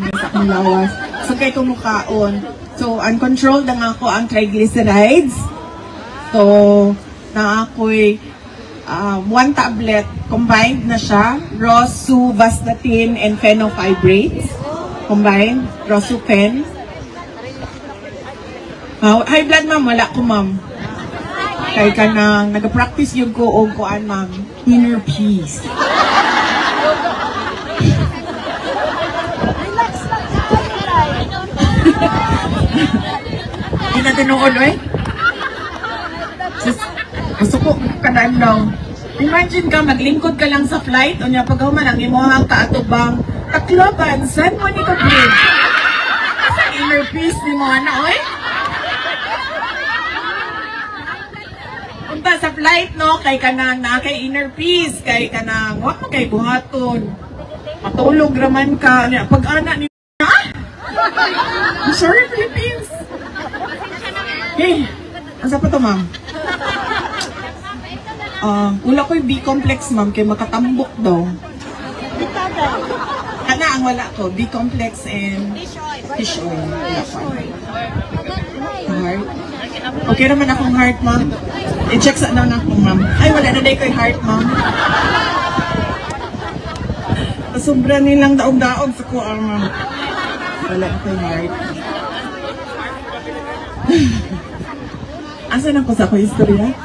din sa akong lawas. So kay kumukaon. So uncontrolled na nga ako ang triglycerides. So na ako'y 1 tablet, combined na siya, rosuvastatin and fenofibrates. Combined, rosufen. High blood ma'am, wala ko ma'am. Kaya ka nang nag-practice yung ko o kuan ma'am, inner peace. Hindi na tinuod eh. Gusto ko kanaan daw. Imagine ka, maglingkod ka lang sa flight, o niya paghuman ang imuhang kaatubang Tacloban, San Juanico Bridge. Sa inner peace ni mo, ano, oy? Punta sa flight, no, kay kanang na kay inner peace, kay kanang, wak mo kay buhaton. Matulog raman ka, niya, pag-ana ni, ah? I'm sorry, Philippines. Hey, asa pa to, ma'am? Wala ko'y B-complex, ma'am, kay makatambok daw. Ana ang wala ko, B-complex and fish oil. Heart. Okay naman akong heart, ma'am. I-check sa na ako, ma'am. Ay, wala na day ko'y heart, ma'am. Sobra nilang daog-daog sa kuha, ma'am. Wala na ko'y heart. Asa na ko sa ko istorya?